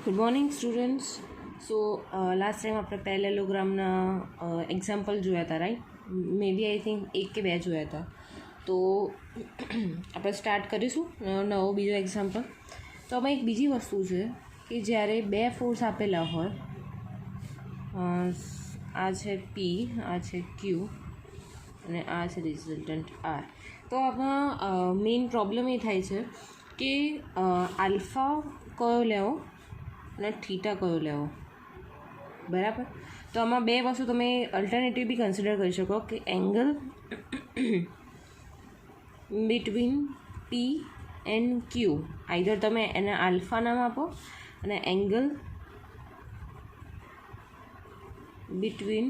Good morning students. So last time આપણે પેરેલેલોગ્રામના example જોયા હતા, right? May B I think 1 કે 2 જોયા હતા. તો આપણે સ્ટાર્ટ કરીશું નવો બીજો એક્ઝામ્પલ. તો આમાં એક બીજી વસ્તુ છે કે જ્યારે બે ફોર્સ આપેલા હોય, આ છે પી, આ છે ક્યુ અને આ છે રિઝલ્ટન્ટ આર. તો આમાં મેઇન પ્રોબ્લેમ એ થાય છે કે આલ્ફા કયો લેવો અને થીટા કયો લેવો, બરાબર? તો આમાં બે વસ્તુ તમે અલ્ટરનેટિવ બી કન્સિડર કરી શકો કે angle between P and Q, either તમે એને આલ્ફા નામ આપો અને angle between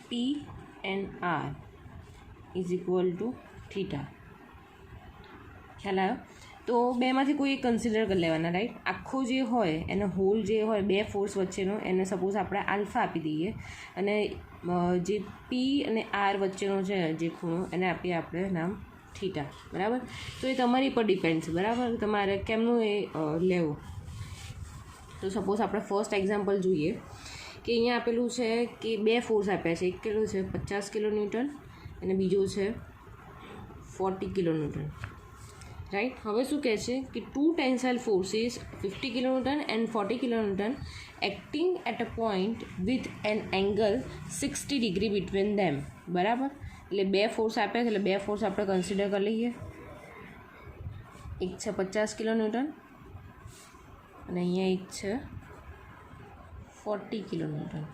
P and R is equal to theta. ખ્યાલ આવ્યો? તો બેમાંથી કોઈ એક કન્સિડર કરી લેવાના, રાઈટ? આખો જે હોય એને હોલ જે હોય બે ફોર્સ વચ્ચેનો, એને સપોઝ આપણે આલ્ફા આપી દઈએ અને જે પી અને આર વચ્ચેનો છે જે ખૂણો એને આપીએ આપણે નામ થીટા, બરાબર? તો એ તમારી પર ડિપેન્ડ છે, બરાબર? તમારે કેમનું એ લેવું. તો સપોઝ આપણે ફર્સ્ટ એક્ઝામ્પલ જોઈએ કે અહીંયા આપેલું છે કે બે ફોર્સ આપ્યા છે. એક કેટલું છે 50 કિલો ન્યૂટન અને બીજો છે 40 કિલો ન્યૂટન, રાઈટ? હવે શું કહે છે કે two tensile forces 50 kilo newton and 40 kilo newton acting at a point with an angle 60 degree between them, બરાબર? એટલે બે ફોર્સ આપ્યા છે, એટલે બે ફોર્સ આપણે કન્સિડર કરી લઈએ. એક છે 50 કિલો ન્યૂટન અને અહીંયા એક છે 40 કિલો ન્યૂટન,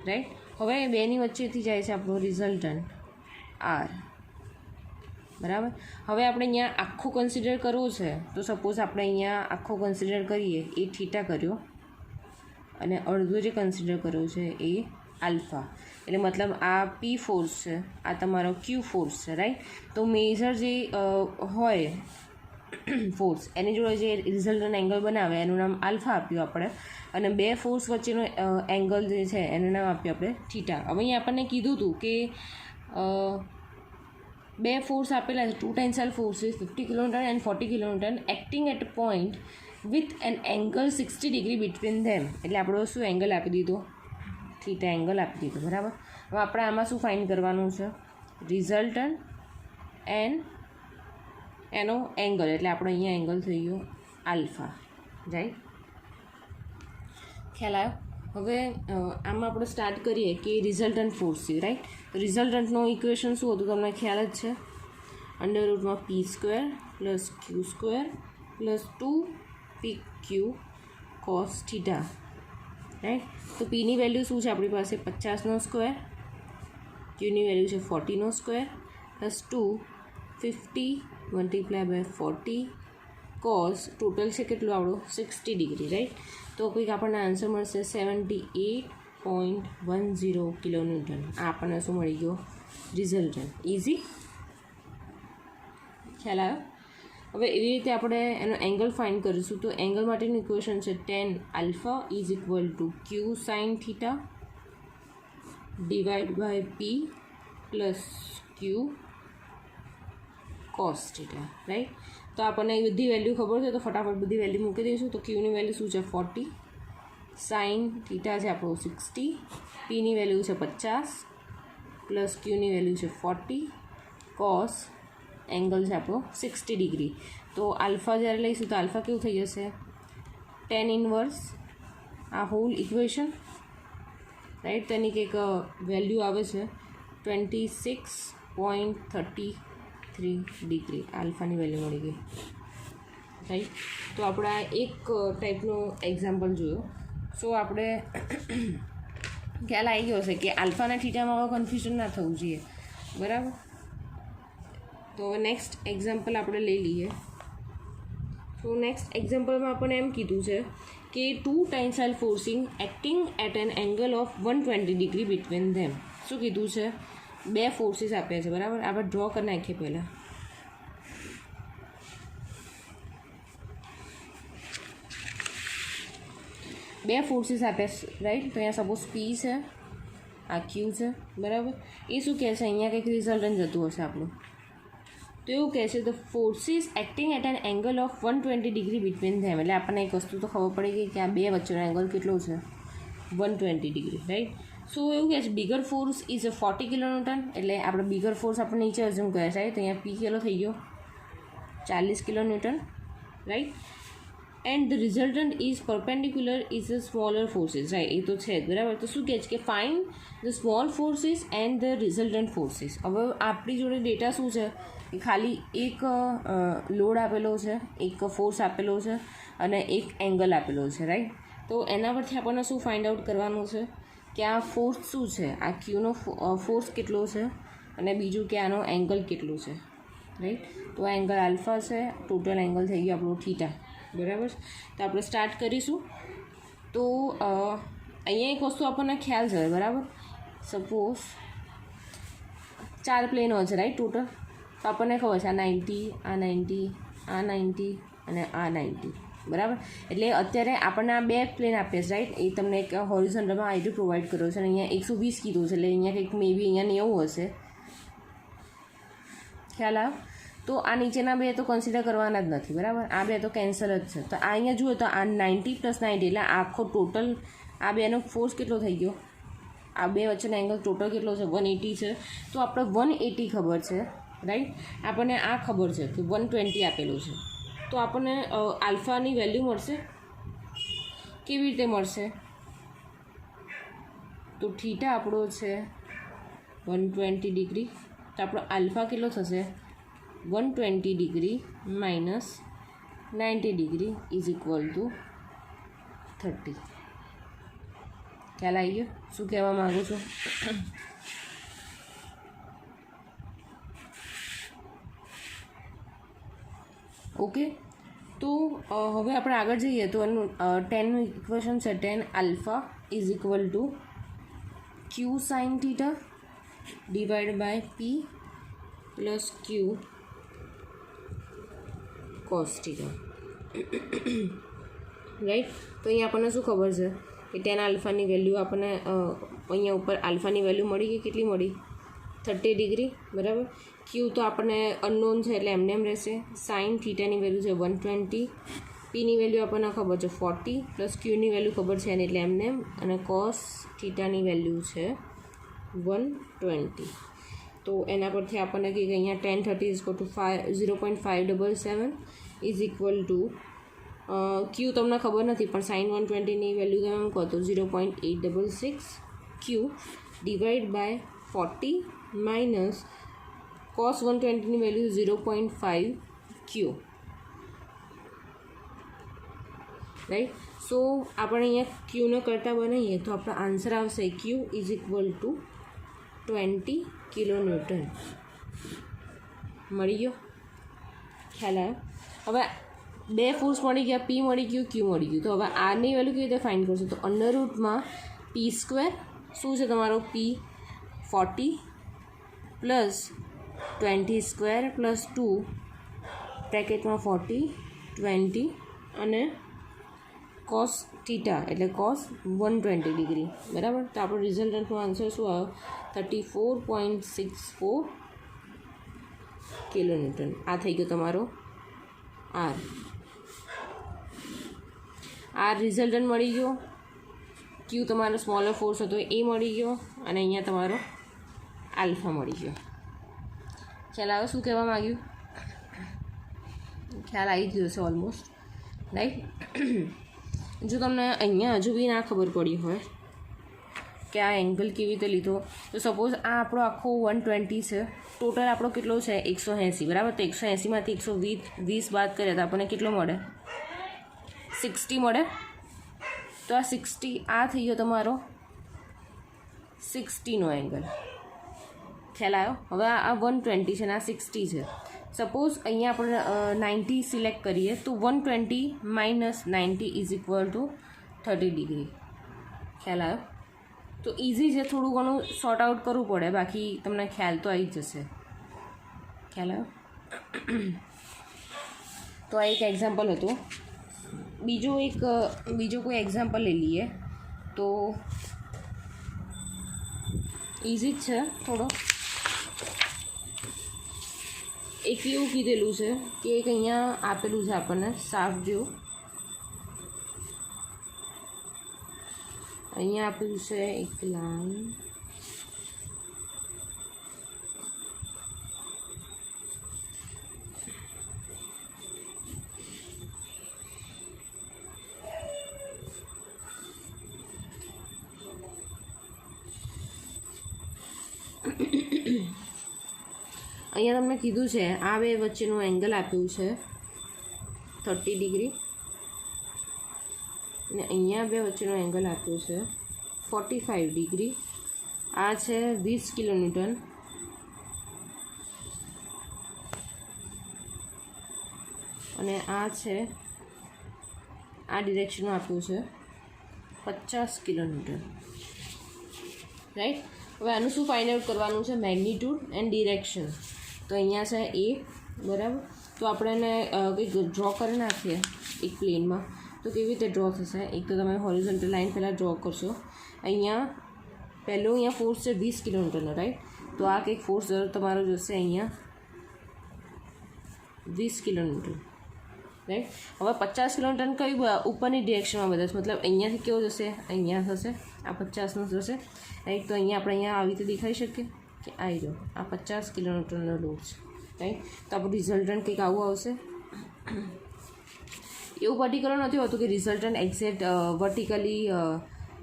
રાઈટ? હવે બેની વચ્ચેથી જાય છે આપણો રિઝલ્ટન્ટ આર, બરાબર? હવે આપણે અહીંયા આખું કન્સિડર કરવું છે તો સપોઝ આપણે અહીંયા આખો કન્સિડર કરીએ એ થીટા કર્યો અને અડધો જે કન્સિડર કર્યો છે એ આલ્ફા. એટલે મતલબ આ પી ફોર્સ છે, આ તમારો ક્યુ ફોર્સ છે, રાઈટ? તો મેજર જે હોય ફોર્સ એની જોડે જે રિઝલ્ટન્ટ એંગલ બનાવે એનું નામ આલ્ફા આપ્યું આપણે, અને બે ફોર્સ વચ્ચેનો એંગલ જે છે એનું નામ આપ્યું આપણે થીટા. હવે અહીંયા આપણને કીધું હતું કે બે ફોર્સ આપેલા છે, two tensile forces 50 kilo newton and 40 kilo newton acting at point with an angle 60 degree between them. એટલે આપણો શું એંગલ આપી દીધો? થીટા એંગલ આપી દીધો, બરાબર? હવે આપણે આમાં શું ફાઇન્ડ કરવાનું છે? રિઝલ્ટન્ટ એન્ડ એનો એંગલ, એટલે આપણો અહીંયા એંગલ થઈ ગયો આલ્ફા, રાઈટ? ખ્યાલ આવ્યો? હવે આમાં આપણે સ્ટાર્ટ કરીએ કે રિઝલ્ટન્ટ ફોર્સથી, રાઈટ? રિઝલ્ટન્ટનો ઇક્વેશન શું હતું તમને ખ્યાલ જ છે, અંડર રૂટમાં p² plus q² plus 2pq cos theta, right? તો પીની વેલ્યુ શું છે આપણી પાસે 50નો સ્ક્વેર, ક્યુની વેલ્યુ છે 40નો square plus 250 multiply by 40 cos total છે કેટલું આપણું 60 ડિગ્રી, રાઈટ? તો કંઈક આપણને આન્સર મળશે 78.10 કિલો ન્યૂટન. આ આપણને શું મળી ગયો? રિઝલ્ટન્ટ. ઇઝી? ખ્યાલ આવ્યો? હવે એવી રીતે આપણે એનો એંગલ ફાઇન્ડ કરીશું. તો એંગલ માટેનું ઇક્વેશન છે tan alpha is equal to Q sine theta divide by P plus Q cos theta, right? તો આપણને એ બધી વેલ્યુ ખબર છે તો ફટાફટ બધી વેલ્યુ મૂકી દઈશું. તો ક્યુની વેલ્યુ શું છે 40, સાઇન થીટા છે આપણું 60, પીની વેલ્યુ છે 50 પ્લસ ક્યુની વેલ્યુ છે 40, કોસ એંગલ છે આપણો 60 ડિગ્રી. તો આલ્ફા જ્યારે લઈશું તો આલ્ફા કેવું થઈ જશે? tan ઇનવર્સ આ હોલ ઇક્વેશન, રાઈટ? તેની કંઈક વેલ્યુ આવે છે 26.33 ડિગ્રી આલ્ફાની વેલ્યુ મળી ગઈ, રાઈટ? તો આપણે આ એક ટાઈપનો એક્ઝામ્પલ જોયો. સો આપણે ખ્યાલ આવી ગયો હશે કે આલ્ફાના થીટામાં કન્ફ્યુઝન ના થવું જોઈએ, બરાબર? તો હવે નેક્સ્ટ એક્ઝામ્પલ આપણે લઈ લઈએ. તો નેક્સ્ટ એક્ઝામ્પલમાં આપણને એમ કીધું છે કે two tensile forcing acting at an angle of 120 degree between them. શું કીધું છે? બે ફોર્સીસ આપ્યા છે, બરાબર? આપણે ડ્રો કરી નાખીએ પહેલાં. બે ફોર્સીસ આપ્યા છે, રાઈટ? તો અહીંયા સપોઝ પી છે, આ ક્યુ છે, બરાબર? એ શું કહે છે? અહીંયા કંઈક રિઝલ્ટન્ટ જતું હશે આપણું, તો એવું કહે છે the forces acting at an angle of 120 degree between them. એટલે આપણને એક વસ્તુ તો ખબર પડી ગઈ કે આ બે વચ્ચેનો એંગલ કેટલો છે, 120 ડિગ્રી, રાઈટ. સો એવું કહે છે બિગર ફોર્સ ઇઝ 40 કિલોન્યુટન. એટલે આપણે બિગર ફોર્સ આપણે નીચે અઝ્યુમ કરે છે, તો અહીંયા પી કેટલો થઈ ગયો, 40 kilonewton, right. And the resultant is perpendicular is the smaller forces, right. એ તો છે જ, બરાબર. તો શું કહે છે કે find the small forces and the resultant forces. હવે આપણી જોડે ડેટા શું છે કે ખાલી એક લોડ આપેલો છે, એક ફોર્સ આપેલો છે અને એક એંગલ આપેલો છે, રાઈટ. તો એના પરથી આપણને શું ફાઇન્ડ આઉટ કરવાનું છે કે આ ફોર્સ શું છે, આ ક્યુનો ફોર્સ કેટલો છે અને બીજું કે આનો એંગલ કેટલો છે, રાઈટ. તો આ એંગલ આલ્ફા છે, ટોટલ એંગલ થઈ ગયો આપણો થીટા, બરાબર. તો આપણે સ્ટાર્ટ કરીશું. તો અહીંયા એક વસ્તુ આપણને ખ્યાલ છે, બરાબર. સપોઝ 4 પ્લેનો છે, રાઈટ, ટોટલ. તો આપણને ખબર છે આ 90, આ 90, આ 90 અને આ 90, બરાબર. એટલે અત્યારે આપણને આ 2 પ્લેન આપે છે, રાઈટ. એ તમને એક હોરિઝોન્ટલમાં આઈડી પ્રોવાઈડ કર્યો છે અને અહીંયા 120 કીધું છે, એટલે અહીંયા કંઈક મે બી અહીંયા 90 હશે, ખ્યાલ આવે. તો આ નીચેના 2 તો કન્સિડર કરવાના જ નથી, બરાબર. આ 2 તો કેન્સલ જ છે. તો આ અહીંયા જુઓ તો આ 90 + 90 એટલે આખો ટોટલ આ 2નો ફોર્સ કેટલો થઈ ગયો, આ 2 વચ્ચેનો એંગલ ટોટલ કેટલો છે, 180 છે. તો આપણે 180 ખબર છે, રાઈટ. આપણને આ ખબર છે કે 120 આપેલું છે. તો આપણને આલ્ફાની વેલ્યુ મળશે. કેવી રીતે મળશે? તો થીટા આપણો છે 120 ડિગ્રી. તો આપણો આલ્ફા કેટલો થશે, 120 degree minus 90 degree is equal two 30. ખ્યાલ આવી ગયો શું કહેવા માગું છું? ઓકે. તો હવે આપણે આગળ જઈએ તો એનું 10નું ઇક્વેશન છે, 10 alpha is equal to Q sine theta divide by P plus Q cos theta, right. તો અહીંયા આપણને શું ખબર છે કે 10 આલ્ફાની વેલ્યુ આપણને અહીંયા ઉપર આલ્ફાની વેલ્યુ મળી ગઈ. કેટલી મળી? 30 ડિગ્રી, બરાબર. ક્યુ તો આપણને અનનોન છે એટલે એમને એમ રહેશે. સાઇન થીટાની વેલ્યુ છે 120, પીની વેલ્યુ આપણને ખબર છે 40 પ્લસ ક્યુની વેલ્યુ ખબર છે એટલે એમને એમ, અને કોસ થીટાની વેલ્યુ છે 120. તો એના પરથી આપણને કહે કે અહીંયા 10 30 is equal to 0.577 is equal to Q તમને ખબર નથી પણ સાઇન 120ની વેલ્યુ તમે એમ કહો તો 0.866 Q divide by 40 minus cos 120ની વેલ્યુ 0.5 ક્યુ, રાઈટ. સો આપણે અહીંયા ક્યુને કરતાં બનાવીએ તો આપણો આન્સર આવશે Q is equal to 20 kilonewton. મળી ગયો? ખ્યાલ આવ્યો? હવે 2 ફોર્સ મળી ગયા, પી મળી ગયું, ક્યુ મળી ગયું. તો હવે આરની વેલ્યુ કેવી રીતે ફાઇન્ડ કરશો? તો અંડરરૂટમાં પી સ્ક્વેર શું છે તમારો, પી 40 પ્લસ 20 સ્ક્વેર પ્લસ 2 બ્રેકેટમાં 40 20 અને કોસ થીટા એટલે કોસ 120 ડિગ્રી, બરાબર. તો આપણો રિઝલ્ટન્ટનો આન્સર શું આવ્યો? 34.64 કિલોન્યુટન. આ થઈ ગયો તમારો આર. આર રિઝલ્ટન્ટ મળી ગયો. ક્યુ તમારો સ્મોલર ફોર્સ હતો એ મળી ગયો અને અહીંયા તમારો આલ્ફા મળી ગયો. ખ્યાલ આવ્યો શું કહેવા માગ્યું? ખ્યાલ આવી ગયો છે ઓલમોસ્ટ, રાઈટ. જો તમને અહીંયા હજુ બી ના ખબર પડી હોય કે આ એંગલ કેવી રીતે લીધો, તો સપોઝ આ આપણો આખો 120 છે, ટોટલ આપણો કેટલો છે 180, બરાબર. તો 180માંથી 120 બાદ કરીએ તો આપણને કેટલો મળે? 60 મળે. તો આ 60 આ થઈ ગયો તમારો 60નો એંગલ. ખ્યાલ આવ્યો? હવે આ 120 છે અને આ 60 છે. સપોઝ અહીંયા આપણે 90 સિલેક્ટ કરીએ તો 120 minus 90 is equal two 30 degree. ખ્યાલ આવ્યો? તો ઇઝી છે, થોડું ઘણું સોર્ટ આઉટ કરવું પડે, બાકી તમને ખ્યાલ તો આવી જ જશે. ખ્યાલ આવ્યો? તો આ એક એક્ઝામ્પલ હતું. બીજો કોઈ એક્ઝામ્પલ લઈ લઈએ તો ઇઝી જ છે થોડો. એક એવું કીધેલું છે કે એક અહીંયા આપેલું છે આપણને સાફ જેવું, અહીંયા આપેલું છે એક લાઈન, અહીંયા તમને કીધું છે આ બે વચ્ચેનું એંગલ આપ્યું છે 30 ડિગ્રી, અને અહીંયા બે વચ્ચેનો એંગલ આપ્યો છે 45 ડિગ્રી. આ છે 20 કિલોન્યુટન, અને આ છે આ ડિરેક્શનમાં આપ્યું છે 50 કિલોન્યુટન, રાઈટ. હવે આનું શું ફાઇન્ડ આઉટ કરવાનું છે? Magnitude and direction. તો અહીંયા છે એ, બરાબર. તો આપણે એને કંઈક ડ્રો કરી નાખીએ એક પ્લેનમાં. તો કેવી રીતે ડ્રો થશે? એક તો તમે હોરિઝોન્ટલ લાઇન પહેલાં ડ્રો કરશો. અહીંયા ફોર્સ છે 20 કિલોન્યુટનનો, રાઈટ. તો આ કંઈક ફોર્સ તમારો જશે અહીંયા 20 કિલોન્યુટન, રાઈટ. હવે 50 કિલોન્યુટન કઈ ઉપરની ડિરેક્શનમાં બદલશે, મતલબ અહીંયાથી કેવો જશે? અહીંયા થશે, આ 50નો થશે, રાઈટ. તો અહીંયા આપણે આવી રીતે દેખાઈ શકીએ કે આવી જાઓ, આ 50 કિલોન્યુટનનો લોડ છે, રાઈટ. તો આપણું રિઝલ્ટન્ટ કંઈક આવું આવશે. એવું પર્ટિક્યુલર નથી હોતું કે રિઝલ્ટન્ટ એક્ઝેક્ટ વર્ટિકલી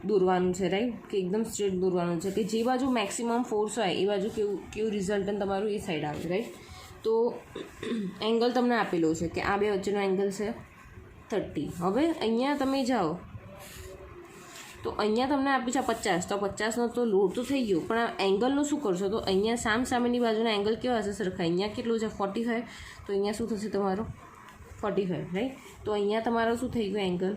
દોરવાનું છે, રાઈટ, કે એકદમ સ્ટ્રેટ દોરવાનું છે, કે જે બાજુ મેક્સિમમ ફોર્સ હોય એ બાજુ કેવું રિઝલ્ટન્ટ તમારું એ સાઈડ આવે, રાઈટ. તો એંગલ તમને આપેલો છે કે આ બે વચ્ચેનો એંગલ છે 30. હવે અહીંયા તમે જાઓ તો અહીંયા તમને આપી છે 50, તો 50નો તો લોડ તો થઈ ગયો, પણ આ એંગલનું શું કરશો? તો અહીંયા સામેની બાજુના એંગલ કેવા હશે? સરખા. અહીંયા કેટલું છે? 45. તો અહીંયા શું થશે તમારો? 45, રાઈટ. તો અહીંયા તમારો શું થઈ ગયો? Angle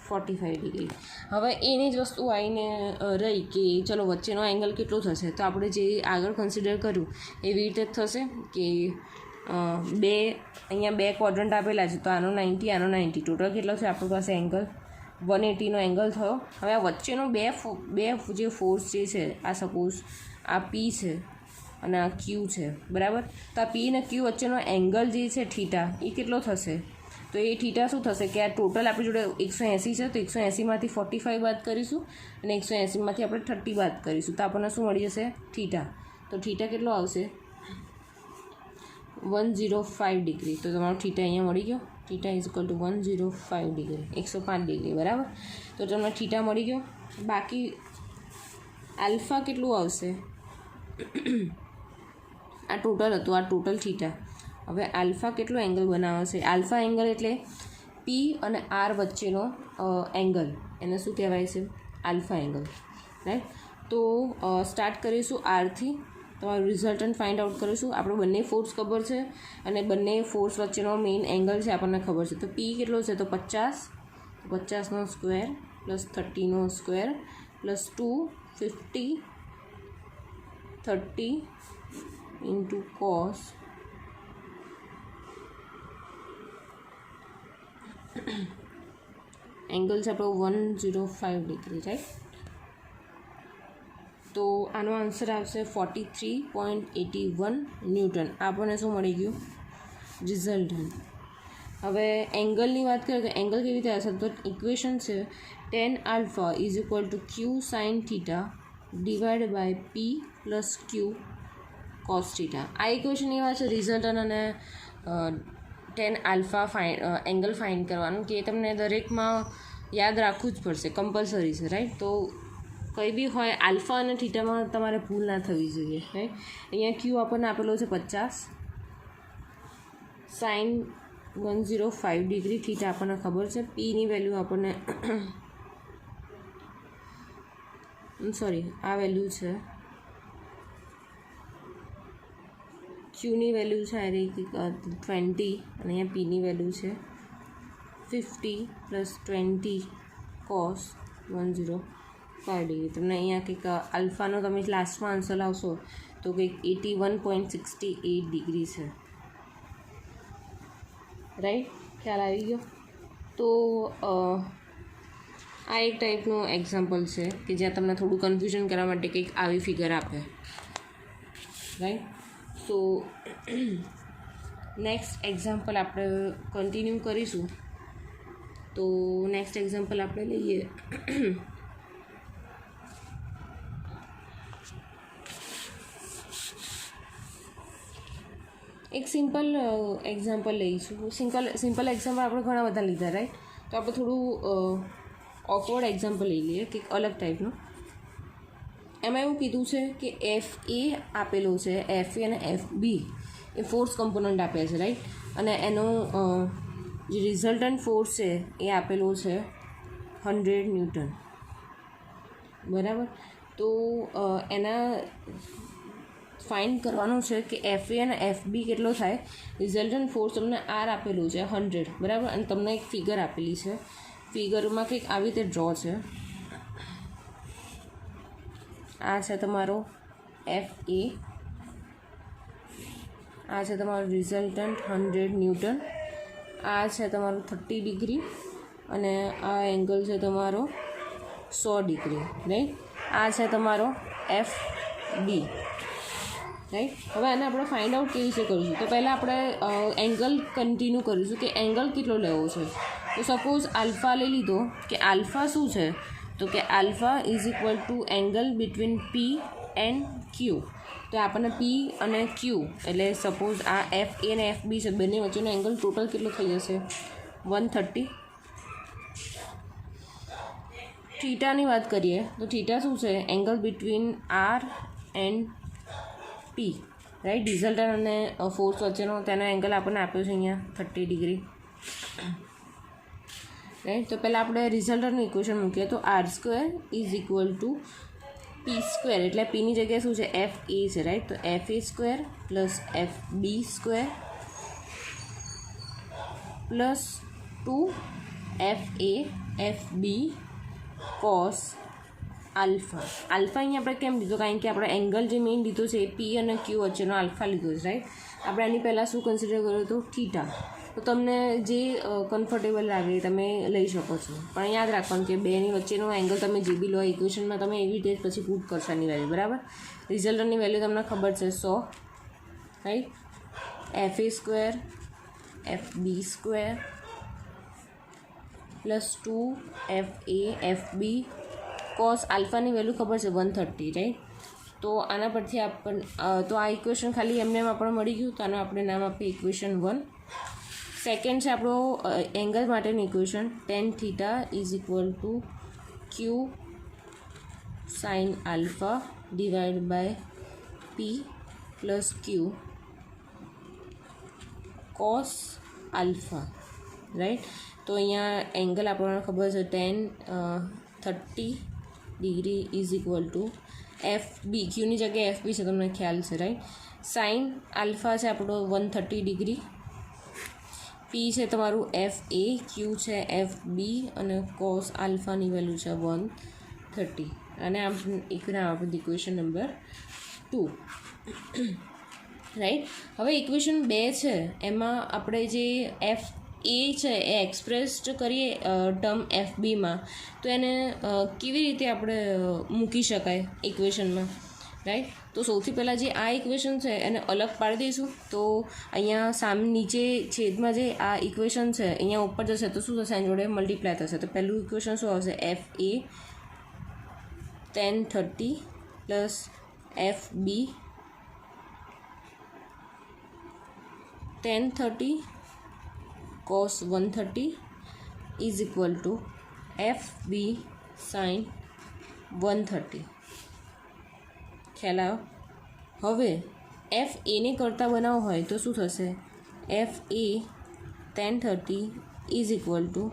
45 degree. હવે એની જ વસ્તુ આવીને રહી કે ચલો વચ્ચેનો એંગલ કેટલો થશે? તો આપણે જે આગળ કન્સિડર કર્યું એવી રીતે જ થશે કે અહીંયા બે ક્વોડ્રન્ટ આપેલા છે, તો આનો 90, આનો 90, ટોટલ કેટલો છે આપણી પાસે એંગલ? 180નો એંગલ થયો. હવે આ વચ્ચેનો બે જે ફોર્સ જે છે, આ સપોઝ આ પી છે અને આ ક્યુ છે, બરાબર. તો આ પી અને ક્યુ વચ્ચેનો એંગલ જે છે થીટા, એ કેટલો થશે? તો એ થીટા શું થશે કે આ ટોટલ આપણી જોડે 180 છે, તો 180માંથી 45 બાદ કરીશું અને 180માંથી આપણે 30 બાદ કરીશું, તો આપણને શું મળી જશે? થીટા. તો થીટા કેટલો આવશે? 105 ડિગ્રી. તો તમારો થીટા અહીંયા મળી ગયો. Theta is equal two 105 degree, 105 degree, બરાબર. તો તમને થીટા મળી ગયો. બાકી આલ્ફા કેટલું આવશે? આ ટોટલ હતું, આ ટોટલ થીટા. હવે આલ્ફા કેટલો એંગલ બનાવશે? આલ્ફા એંગલ એટલે પી અને આર વચ્ચેનો એંગલ, એને શું કહેવાય છે? Alpha angle, right. તો સ્ટાર્ટ કરીશું આરથી, તમારું રિઝલ્ટન્ટ ફાઇન્ડ આઉટ કરીશું. આપણે બંને ફોર્સ ખબર છે અને બંને ફોર્સ વચ્ચેનો મેઇન એંગલ છે આપણને ખબર છે. તો પી કેટલો છે? તો 50, 50નો સ્ક્વેર પ્લસ 30નો square plus 2, 50, 30 into cos angle છે આપણો 105 ડિગ્રી, રાઈટ. તો આનો આન્સર આવશે 43.81 ન્યૂટન. આપણને શું મળી ગયું? રિઝલ્ટન્ટ. હવે એંગલની વાત કરીએ તો એંગલ કેવી રીતે હશે? તો ઇક્વેશન છે tan alpha is equal to Q sine theta divide by P plus Q cos theta. આ ઇક્વેશન એવા છે રિઝલ્ટન્ટ અને tan આલ્ફા એંગલ ફાઇન્ડ કરવાનું, કે તમને દરેકમાં યાદ રાખવું જ પડશે, કમ્પલસરી છે, રાઈટ. તો કંઈ બી હોય આલ્ફા અને થીટામાં તમારે ભૂલ ના થવી જોઈએ, રાઈટ. અહીંયા ક્યુ આપણને આપેલો છે 50 સાઇન 105 ડિગ્રી, થીટા આપણને ખબર છે. પીની વેલ્યુ આપણને સોરી આ વેલ્યુ છે, ક્યુની વેલ્યુ છે આ રહી 20 અને અહીંયા પીની વેલ્યુ છે 50 પ્લસ 20 કોસ 105 ડિગ્રી. તમને અહીંયા કંઈક આલ્ફાનો તમે લાસ્ટમાં આન્સર લાવશો તો કંઈક 81.68 ડિગ્રી છે, રાઈટ. ખ્યાલ આવી ગયો? તો આ એક ટાઈપનું એક્ઝામ્પલ છે કે જ્યાં તમને થોડું કન્ફ્યુઝન કરવા માટે કંઈક આવી ફિગર આપે, રાઈટ. તો નેક્સ્ટ એક્ઝામ્પલ આપણે કન્ટિન્યુ કરીશું. તો નેક્સ્ટ એક્ઝામ્પલ આપણે લઈએ. એક સિમ્પલ એક્ઝામ્પલ લઈશું. સિમ્પલ એક્ઝામ્પલ આપણે ઘણા બધા લીધા, રાઈટ? તો આપણે થોડું ઓકવર્ડ એક્ઝામ્પલ લઈ લઈએ કે અલગ ટાઈપનું. એમાં એવું કીધું છે કે એફ એ આપેલો છે, એફ એ અને એફ બી એ ફોર્સ કમ્પોનન્ટ આપ્યા છે, રાઈટ? અને એનો જે રિઝલ્ટન્ટ ફોર્સ છે એ આપેલો છે 100 ન્યૂટન, બરાબર? તો એના ફાઇન્ડ કરવાનું છે કે એફ એ અને એફ બી કેટલો થાય. રિઝલ્ટન્ટ ફોર્સ તમને આર આપેલું છે 100, બરાબર? અને તમને એક ફિગર આપેલી છે. ફિગરમાં કંઈક આવી રીતે ડ્રો છે. આ છે તમારો એફ એ, આ છે તમારો રિઝલ્ટન્ટ 100 ન્યૂટન, આ છે તમારું 30 ડિગ્રી અને આ એંગલ છે તમારો 100 ડિગ્રી, રાઈટ? આ છે તમારો એફ બી, રાઈટ? હવે આને આપણે ફાઇન્ડ આઉટ કેવી રીતે કરીશું? તો પહેલાં આપણે એંગલ કન્ટિન્યુ કરીશું કે એંગલ કેટલો લેવો છે. તો સપોઝ આલ્ફા લઈ લીધો કે આલ્ફા શું છે, તો કે alpha is equal to angle between P and Q. તો આપણને પી અને ક્યુ એટલે સપોઝ આ એફ એ અને એફ બી છે, બંને વચ્ચેનો એંગલ ટોટલ કેટલો થઈ જશે? 130. થીટાની વાત કરીએ તો થીટા શું છે? Angle between R and P, right? Resultant અને ફોર્સ વચ્ચેનો તેનો એંગલ આપણને આપ્યો છે અહીંયા 30 ડિગ્રી, રાઈટ? તો પહેલાં આપણે રિઝલ્ટન્ટનું ઇક્વેશન મૂકીએ તો R square is equal to P square, એટલે પીની જગ્યાએ શું છે? એફ એ છે, રાઈટ? તો F A square plus F B square plus 2 F A F B cos alpha. Alpha અહીંયા આપણે કેમ લીધો? કારણ કે આપણે એંગલ જે મેઇન લીધો છે એ પી અને ક્યુ વચ્ચેનો આલ્ફા લીધો છે, રાઈટ? આપણે આની પહેલાં શું કન્સિડર કર્યું હતું? થીટા. તો તમને જે કમ્ફર્ટેબલ લાગે એ તમે લઈ શકો છો, પણ યાદ રાખવાનું કે બેની વચ્ચેનો એંગલ તમે જે બી લો ઇક્વેશનમાં તમે એવી રીતે પછી પુટ કરશો એની વેલ્યુ, બરાબર? રિઝલ્ટની વેલ્યુ તમને ખબર છે 100, right? F A square F B square plus 2 F A F B cos આલ્ફાની વેલ્યુ ખબર છે 130, રાઈટ? તો આના પરથી તો આ ઇક્વેશન ખાલી એમને આપણે મળી ગયું. તો આનું આપણે નામ આપીએ ઇક્વેશન 1. સેકન્ડ છે આપણો એંગલ માટેનું equation tan theta is equal to Q sine alpha divide by P plus Q cos alpha, right? તો અહીંયા એંગલ આપણને ખબર છે tan 30 degree is equal to F B, ક્યુની જગ્યાએ એફ બી છે, તમને ખ્યાલ છે, રાઈટ? સાઇન આલ્ફા છે આપણો 130 ડિગ્રી, પી છે તમારું એફ એ, ક્યુ છે એફ બી અને કોસ આલ્ફાની વેલ્યુ છે 130. અને આપણે ઇક્વેશન નંબર 2, રાઈટ? હવે ઇક્વેશન 2 છે એમાં આપણે જે એફ એ છે એ એક્સપ્રેસ્ડ કરીએ ટર્મ એફ બીમાં, તો એને કેવી રીતે આપણે મૂકી શકાય ઇક્વેશનમાં, રાઈટ? તો સૌથી પહેલાં જે આ ઇક્વેશન છે એને અલગ પાડી દઈશું. તો અહીંયા નીચે છેદમાં જે આ ઇક્વેશન છે અહીંયા ઉપર જશે તો શું થશે? એની જોડે મલ્ટીપ્લાય થશે. તો પહેલું ઇક્વેશન શું આવશે? F A tan 30 plus F B tan 30 cos 130 is equal to F B sine 130. ખ્યાલ આવ્યો? હવે એફ એને કરતાં બનાવવો હોય તો શું થશે? F A tan 30 is equal to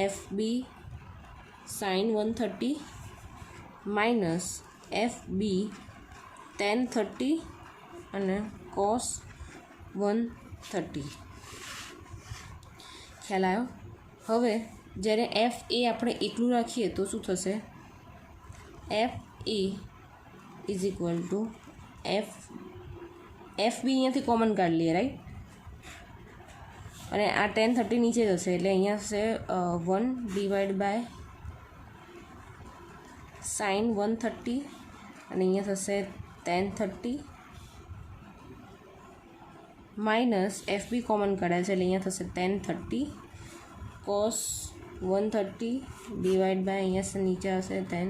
F B sine 130 minus F B tan 30 અને cos 130. ખ્યાલ આવ્યો? હવે જ્યારે એફ એ આપણે એકલું રાખીએ તો શું થશે? F A is equal to F B અહીંયાથી કોમન કાઢી લઈએ, રાઈટ? અને આ tan 30 નીચે જશે એટલે અહીંયા થશે 1 ડિવાઈડ બાય સાઇન 130 અને અહીંયા થશે tan 30 minus F B common કાઢ્યા છે એટલે અહીંયા થશે tan 30 cos 130 ડિવાઈડ બાય અહીંયા નીચે હશે tan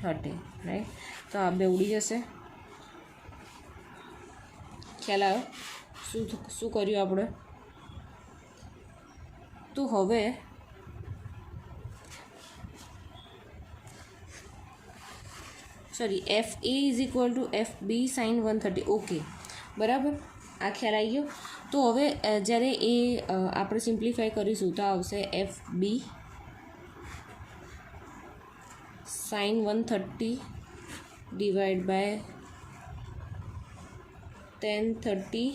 30, રાઈટ. તો આ બે ઉડી જશે. ખ્યાલ આવ્યો શું કર્યું આપણે? તો હવે F A is equal to F B sine 130. Okay, બરાબર, આ ખ્યાલ આવી ગયો. તો હવે જ્યારે એ આપણે સિમ્પ્લિફાય કરીશું તો આવશે F B sine 130 divide by tan 30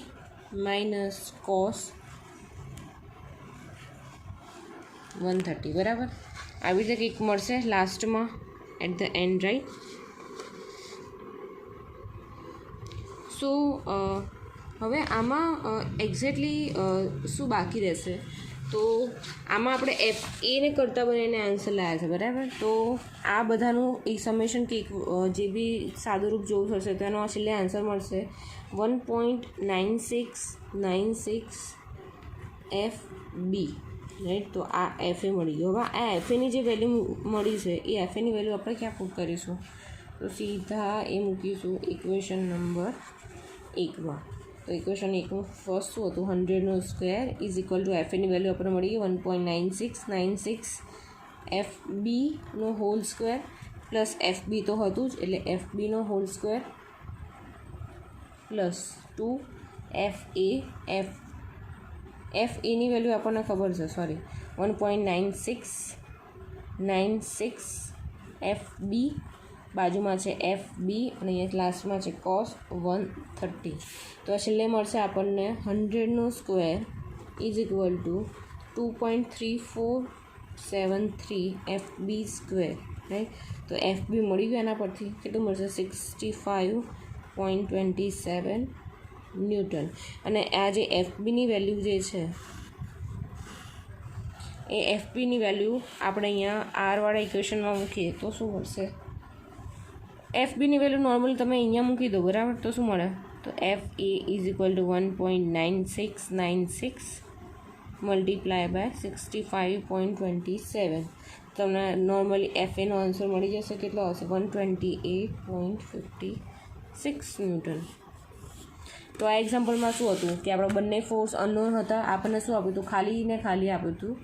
minus cos 130, બરાબર. આવી રીતે કંઈક મળશે લાસ્ટમાં at the end, right. So હવે આમાં એક્ઝેક્ટલી શું બાકી રહેશે? તો આમાં આપણે એફ એને કરતાં બનીને આન્સર લાવ્યા છે, બરાબર. તો આ બધાનું એક સમેશન કે જે બી સાદુરૂપ જોવું થશે તો એનો છેલ્લે આન્સર મળશે 1.9696 એફ બી, રાઈટ. તો આ એફ એ મળી ગયો. હવે આ એફ એની જે વેલ્યુ મળી છે એ એફ એની વેલ્યુ આપણે ક્યાં પુટ કરીશું? તો સીધા એ મૂકીશું ઇક્વેશન નંબર 1માં. તો ઇક્વેશન 1નું ફર્સ્ટ શું હતું? 100નો square is equal to F એની વેલ્યુ આપણને મળી ગઈ 1.9696 એફ બીનો whole square plus F B તો હતું જ એટલે એફ બીનો હોલ સ્ક્વેર પ્લસ 2 એફ એની વેલ્યુ આપણને ખબર છે, 1.9696 એફ બી, બાજુમાં છે એફ બી અને અહીંયા લાસ્ટમાં છે cos 130. તો છેલ્લે મળશે આપણને 100નો square is equal to 2.3473 F B square, right. તો એફ બી મળી ગયું. એના પરથી કેટલું મળશે? 65.27 ન્યૂટન. અને આ જે એફ બીની વેલ્યુ જે છે એ એફ બીની વેલ્યુ આપણે અહીંયા આરવાળા ઇક્વેશનમાં મૂકીએ તો શું મળશે? એફ બીની વેલ્યુ નોર્મલી તમે અહીંયા મૂકી દો, બરાબર. તો શું મળે? તો F A is equal to 1.9696 multiply by 65.27. તમને નોર્મલી એફ એનો આન્સર મળી જશે. કેટલો આવશે? 128.56 ન્યૂટન. તો આ એક્ઝામ્પલમાં શું હતું કે આપણે બંને ફોર્સ અનનોન હતા. આપણને શું આપ્યું હતું? ખાલી આપ્યું હતું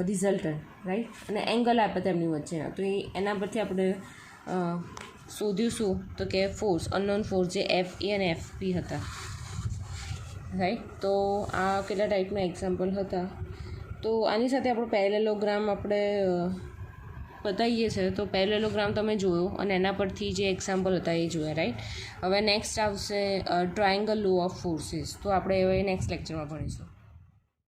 રિઝલ્ટન્ટ, રાઈટ. અને એંગલ આપ્યા હતા એમની વચ્ચેના. તો એના પરથી આપણે શોધ્યું તો કે ફોર્સ અનનોન ફોર્સ જે એફ એ અને એફ બી હતા, રાઈટ. તો આ કેટલા ટાઈપના એક્ઝામ્પલ હતા. તો આની સાથે આપણો પેરેલેલોગ્રામ આપણે બતાવીએ છીએ. તો પેરેલેલોગ્રામ તમે જોયો અને એના પરથી જે એક્ઝામ્પલ હતા એ જોયા, રાઈટ. હવે નેક્સ્ટ આવશે ટ્રાયંગલ લો ઓફ ફોર્સીસ. તો આપણે હવે નેક્સ્ટ લેક્ચરમાં ભણીશું.